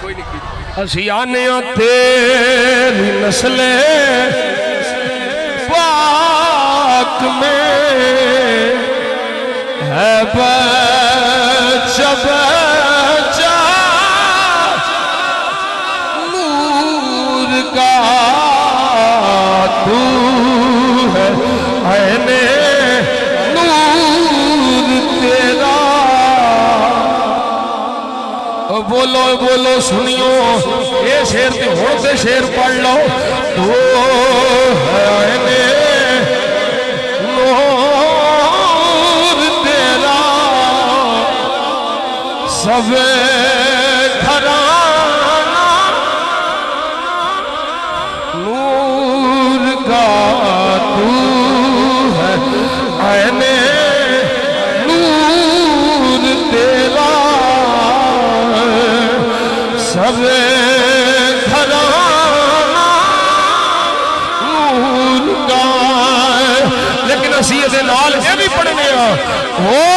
اسی آنیا تیری نسل پاک میں ہے بچہ بچہ نور کا تو ہے عین نور تیرا بولو بولو سنیو یہ شیر تے ہوتے شیر پڑھ لو تو ہے عین نور تیرا سب گھرانا نور کا تو ہے عین نور تیرا سب گھرانا نور کا لیکن اسی دے نال یہ بھی پڑھنے ہو